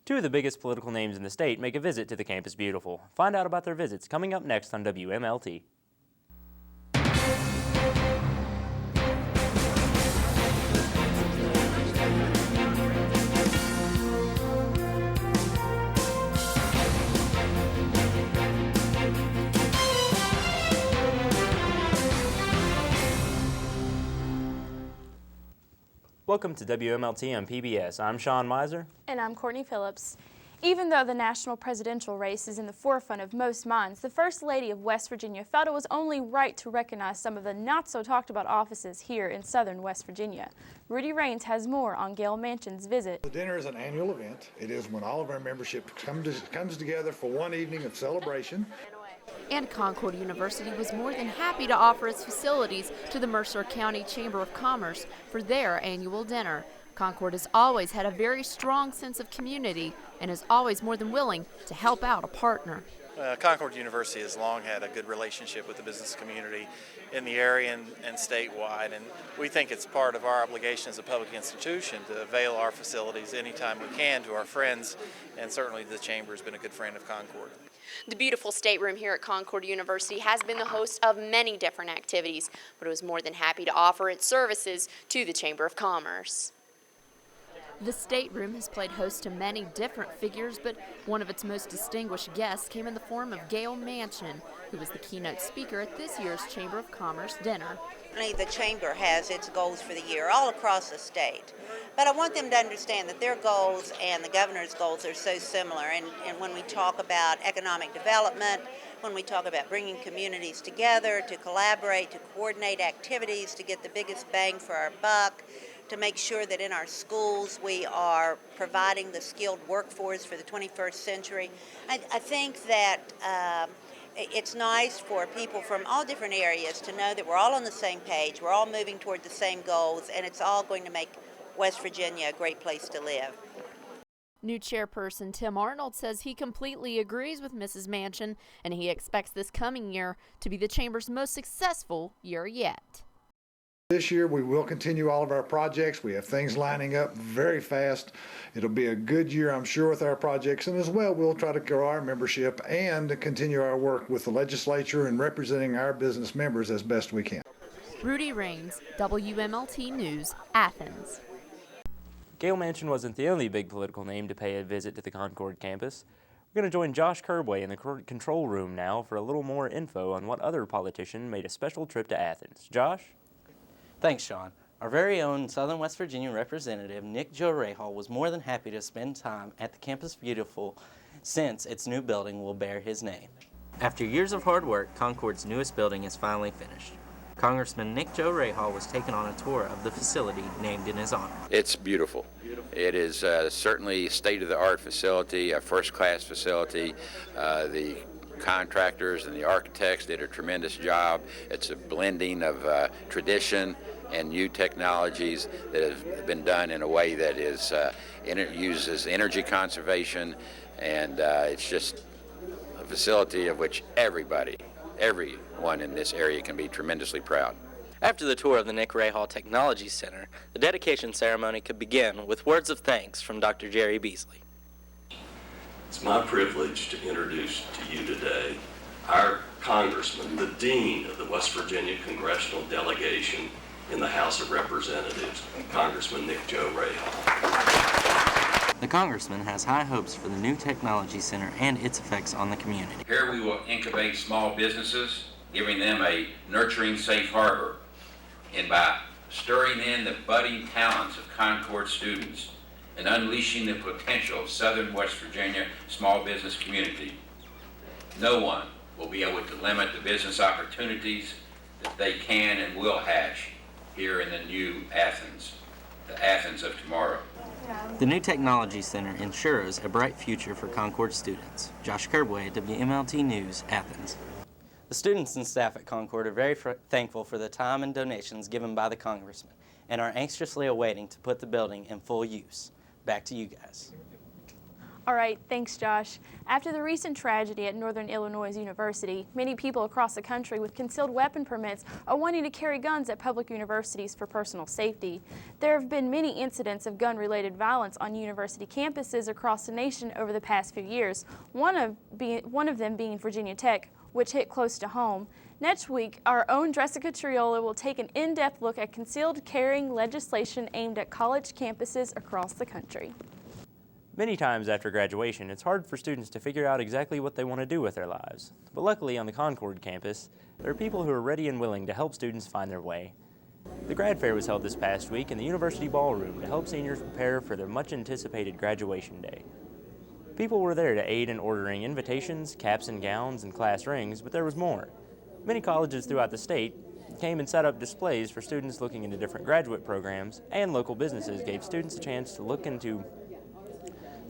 Two of the biggest political names in the state make a visit to the Campus Beautiful. Find out about their visits coming up next on WMLT. Welcome to WMLT on PBS. I'm Sean Miser. And I'm Courtney Phillips. Even though the national presidential race is in the forefront of most minds, the First Lady of West Virginia felt it was only right to recognize some of the not-so-talked-about offices here in southern West Virginia. Rudy Raines has more on Gail Manchin's visit. The dinner is an annual event. It is when all of our membership comes together for one evening of celebration. And Concord University was more than happy to offer its facilities to the Mercer County Chamber of Commerce for their annual dinner. Concord has always had a very strong sense of community and is always more than willing to help out a partner. Concord University has long had a good relationship with the business community in the area and statewide, and we think it's part of our obligation as a public institution to avail our facilities anytime we can to our friends, and certainly the Chamber has been a good friend of Concord. The beautiful stateroom here at Concord University has been the host of many different activities, but it was more than happy to offer its services to the Chamber of Commerce. The stateroom has played host to many different figures, but one of its most distinguished guests came in the form of Gail Manchin, who was the keynote speaker at this year's Chamber of Commerce dinner. The Chamber has its goals for the year all across the state, but I want them to understand that their goals and the governor's goals are so similar, and when we talk about economic development, when we talk about bringing communities together to collaborate, to coordinate activities, to get the biggest bang for our buck, to make sure that in our schools we are providing the skilled workforce for the 21st century. I think that it's nice for people from all different areas to know that we're all on the same page, we're all moving toward the same goals, and it's all going to make West Virginia a great place to live. New chairperson Tim Arnold says he completely agrees with Mrs. Manchin, and he expects this coming year to be the Chamber's most successful year yet. This year we will continue all of our projects. We have things lining up very fast. It'll be a good year, I'm sure, with our projects, and as well we'll try to grow our membership and continue our work with the legislature and representing our business members as best we can. Rudy Raines, WMLT News, Athens. Gail Manchin wasn't the only big political name to pay a visit to the Concord campus. We're going to join Josh Curbway in the control room now for a little more info on what other politician made a special trip to Athens. Josh? Thanks, Sean. Our very own Southern West Virginia representative, Nick Joe Rahal, was more than happy to spend time at the Campus Beautiful since its new building will bear his name. After years of hard work, Concord's newest building is finally finished. Congressman Nick Joe Rahal was taken on a tour of the facility named in his honor. It's beautiful. It is certainly a state-of-the-art facility, a first-class facility. The contractors and the architects did a tremendous job. It's a blending of tradition and new technologies that have been done in a way that is uses energy conservation, and it's just a facility of which everyone in this area can be tremendously proud. After the tour of the Nick Rahal Technology Center, the dedication ceremony could begin with words of thanks from Dr. Jerry Beasley. It's my privilege to introduce to you today our Congressman, the Dean of the West Virginia Congressional Delegation in the House of Representatives, Congressman Nick Joe Rahal. The Congressman has high hopes for the new Technology Center and its effects on the community. Here we will incubate small businesses, giving them a nurturing safe harbor, and by stirring in the budding talents of Concord students and unleashing the potential of Southern West Virginia small business community, no one will be able to limit the business opportunities that they can and will hatch here in the new Athens, the Athens of tomorrow. The new Technology Center ensures a bright future for Concord students. Josh Curbway, WMLT News, Athens. The students and staff at Concord are very thankful for the time and donations given by the Congressman and are anxiously awaiting to put the building in full use. Back to you guys. All right, thanks, Josh. After the recent tragedy at Northern Illinois University, many people across the country with concealed weapon permits are wanting to carry guns at public universities for personal safety. There have been many incidents of gun-related violence on university campuses across the nation over the past few years, one of them being Virginia Tech, which hit close to home. Next week, our own Jessica Triola will take an in-depth look at concealed carrying legislation aimed at college campuses across the country. Many times after graduation, it's hard for students to figure out exactly what they want to do with their lives. But luckily on the Concord campus, there are people who are ready and willing to help students find their way. The grad fair was held this past week in the university ballroom to help seniors prepare for their much anticipated graduation day. People were there to aid in ordering invitations, caps and gowns, and class rings, but there was more. Many colleges throughout the state came and set up displays for students looking into different graduate programs, and local businesses gave students a chance to look into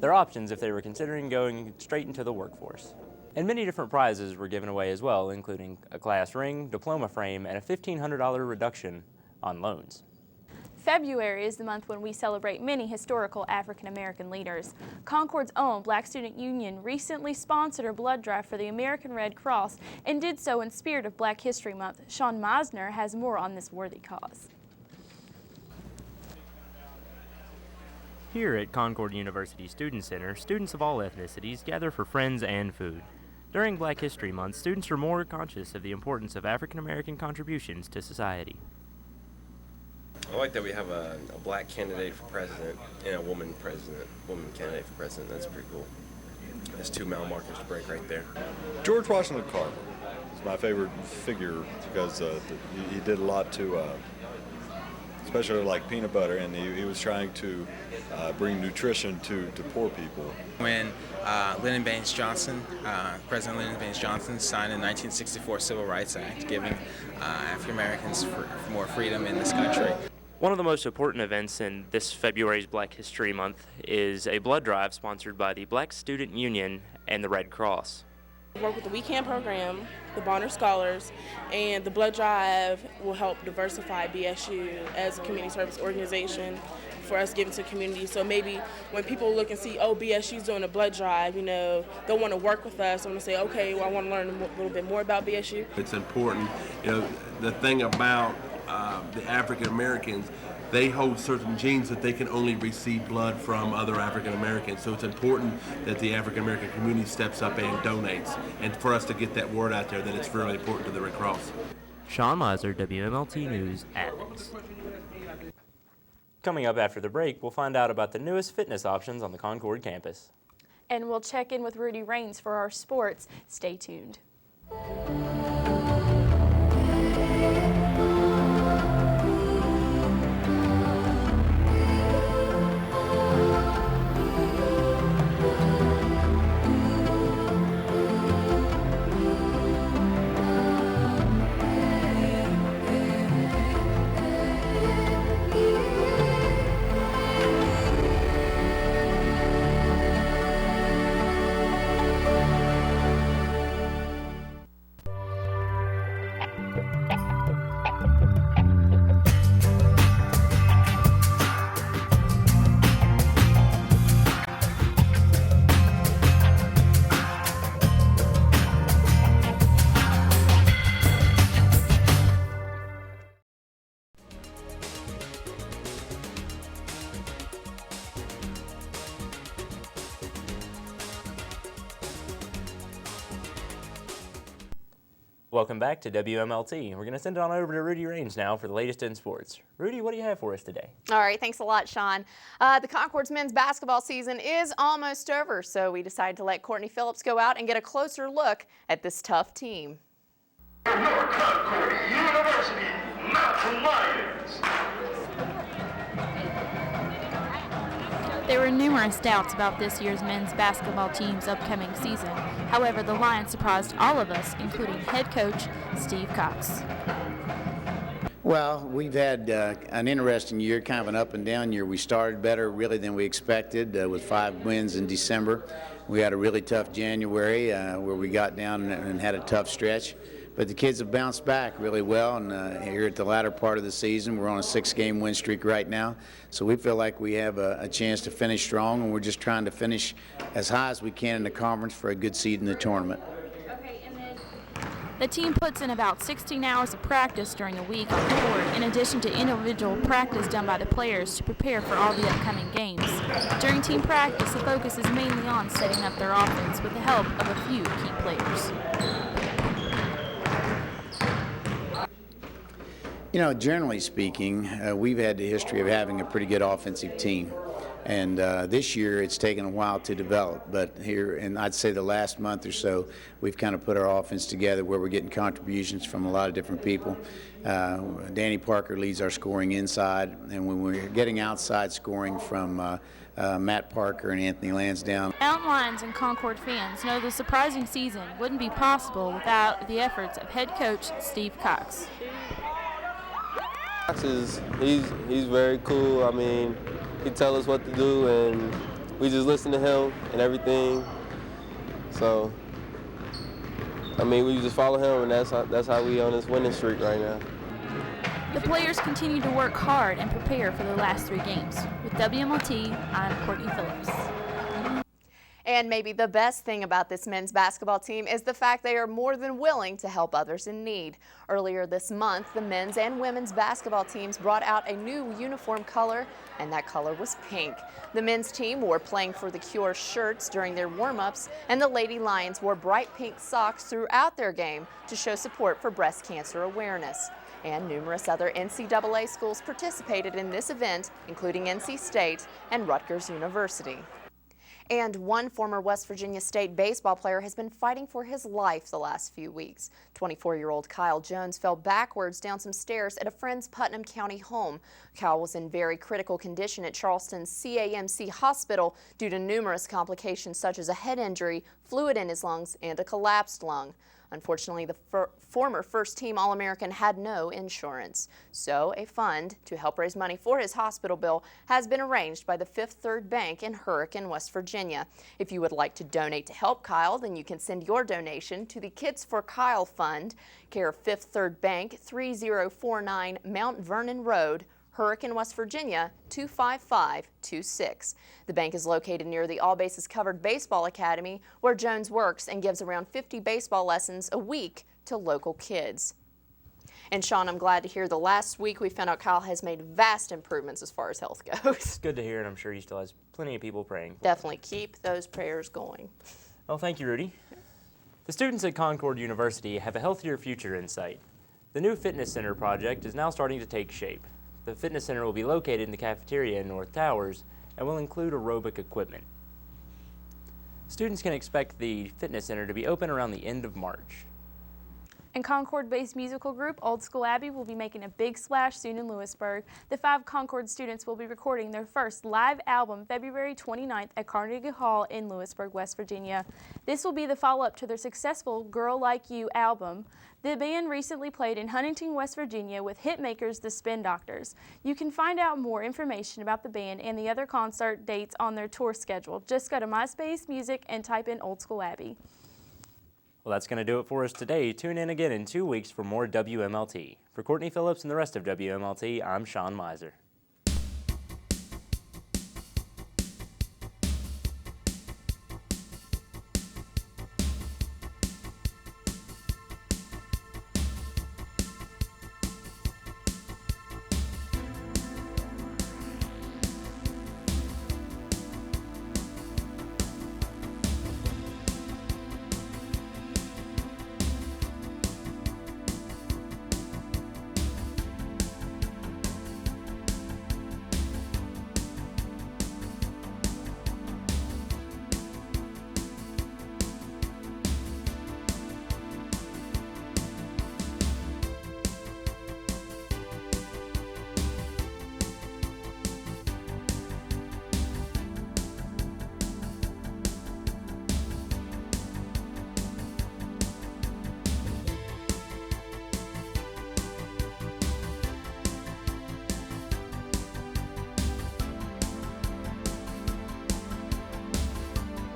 their options if they were considering going straight into the workforce. And many different prizes were given away as well, including a class ring, diploma frame, and a $1,500 reduction on loans. February is the month when we celebrate many historical African American leaders. Concord's own Black Student Union recently sponsored a blood drive for the American Red Cross and did so in spirit of Black History Month. Sean Meisner has more on this worthy cause. Here at Concord University Student Center, students of all ethnicities gather for friends and food. During Black History Month, students are more conscious of the importance of African American contributions to society. I like that we have a black candidate for president and a woman candidate for president. That's pretty cool. That's two mile markers to break right there. George Washington Carver is my favorite figure because he did a lot to, especially like peanut butter, and he was trying to bring nutrition to poor people. When Lyndon Baines Johnson, President Lyndon Baines Johnson, signed the 1964 Civil Rights Act, giving African Americans more freedom in this country. One of the most important events in this February's Black History Month is a blood drive sponsored by the Black Student Union and the Red Cross. We work with the weekend program, the Bonner Scholars, and the blood drive will help diversify BSU as a community service organization for us giving to the community. So maybe when people look and see, oh, BSU's doing a blood drive, they'll want to work with us. I'm going to say, okay, well, I want to learn a little bit more about BSU. It's important. The thing about the African Americans, they hold certain genes that they can only receive blood from other African Americans. So it's important that the African American community steps up and donates, and for us to get that word out there that it's really important to the Red Cross. Sean Miser, WMLT News, Athens. Coming up after the break, we'll find out about the newest fitness options on the Concord campus. And we'll check in with Rudy Raines for our sports. Stay tuned. Welcome back to WMLT. We're going to send it on over to Rudy Raines now for the latest in sports. Rudy, what do you have for us today? All right, thanks a lot, Sean. The Concord's men's basketball season is almost over, so we decided to let Courtney Phillips go out and get a closer look at this tough team. Your Concord University Mountain Lions. There were numerous doubts about this year's men's basketball team's upcoming season. However, the Lions surprised all of us, including head coach Steve Cox. Well, we've had an interesting year, kind of an up and down year. We started better really than we expected with 5 wins in December. We had a really tough January where we got down and had a tough stretch. but the kids have bounced back really well, and here at the latter part of the season, we're on a 6-game win streak right now, so we feel like we have a chance to finish strong, and we're just trying to finish as high as we can in the conference for a good seed in the tournament. The team puts in about 16 hours of practice during a week on the court, in addition to individual practice done by the players to prepare for all the upcoming games. During team practice, the focus is mainly on setting up their offense with the help of a few key players. You know, generally speaking, we've had the history of having a pretty good offensive team. And this year it's taken a while to develop, but here, and I'd say the last month or so, we've kind of put our offense together where we're getting contributions from a lot of different people. Danny Parker leads our scoring inside, and when we're getting outside scoring from Matt Parker and Anthony Lansdowne. Mountain Lions and Concord fans know the surprising season wouldn't be possible without the efforts of head coach Steve Cox. Cox he's very cool. I mean, he tells us what to do, and we just listen to him and everything. So, I mean, we just follow him, and that's how we on this winning streak right now. The players continue to work hard and prepare for the last 3 games. With WMLT, I'm Courtney Phillips. And maybe the best thing about this men's basketball team is the fact they are more than willing to help others in need. Earlier this month, the men's and women's basketball teams brought out a new uniform color, and that color was pink. The men's team wore Playing for the Cure shirts during their warm-ups, and the Lady Lions wore bright pink socks throughout their game to show support for breast cancer awareness. And numerous other NCAA schools participated in this event, including NC State and Rutgers University. And one former West Virginia State baseball player has been fighting for his life the last few weeks. 24-year-old Kyle Jones fell backwards down some stairs at a friend's Putnam County home. Kyle was in very critical condition at Charleston's CAMC Hospital due to numerous complications such as a head injury, fluid in his lungs, and a collapsed lung. Unfortunately, the former first-team All-American had no insurance. So a fund to help raise money for his hospital bill has been arranged by the Fifth Third Bank in Hurricane, West Virginia. If you would like to donate to help Kyle, then you can send your donation to the Kids for Kyle Fund, care of Fifth Third Bank, 3049 Mount Vernon Road, Hurricane, West Virginia, 25526. The bank is located near the All Bases Covered Baseball Academy, where Jones works and gives around 50 baseball lessons a week to local kids. And Sean, I'm glad to hear the last week we found out Kyle has made vast improvements as far as health goes. It's good to hear, and I'm sure he still has plenty of people praying. Definitely keep those prayers going. Well, thank you, Rudy. The students at Concord University have a healthier future in sight. The new fitness center project is now starting to take shape. The fitness center will be located in the cafeteria in North Towers and will include aerobic equipment. Students can expect the fitness center to be open around the end of March. And Concord-based musical group Old School Abbey will be making a big splash soon in Lewisburg. The 5 Concord students will be recording their first live album February 29th at Carnegie Hall in Lewisburg, West Virginia. This will be the follow-up to their successful Girl Like You album. The band recently played in Huntington, West Virginia with hitmakers The Spin Doctors. You can find out more information about the band and the other concert dates on their tour schedule. Just go to MySpace Music and type in Old School Abbey. Well, that's going to do it for us today. Tune in again in 2 weeks for more WMLT. For Courtney Phillips and the rest of WMLT, I'm Sean Miser.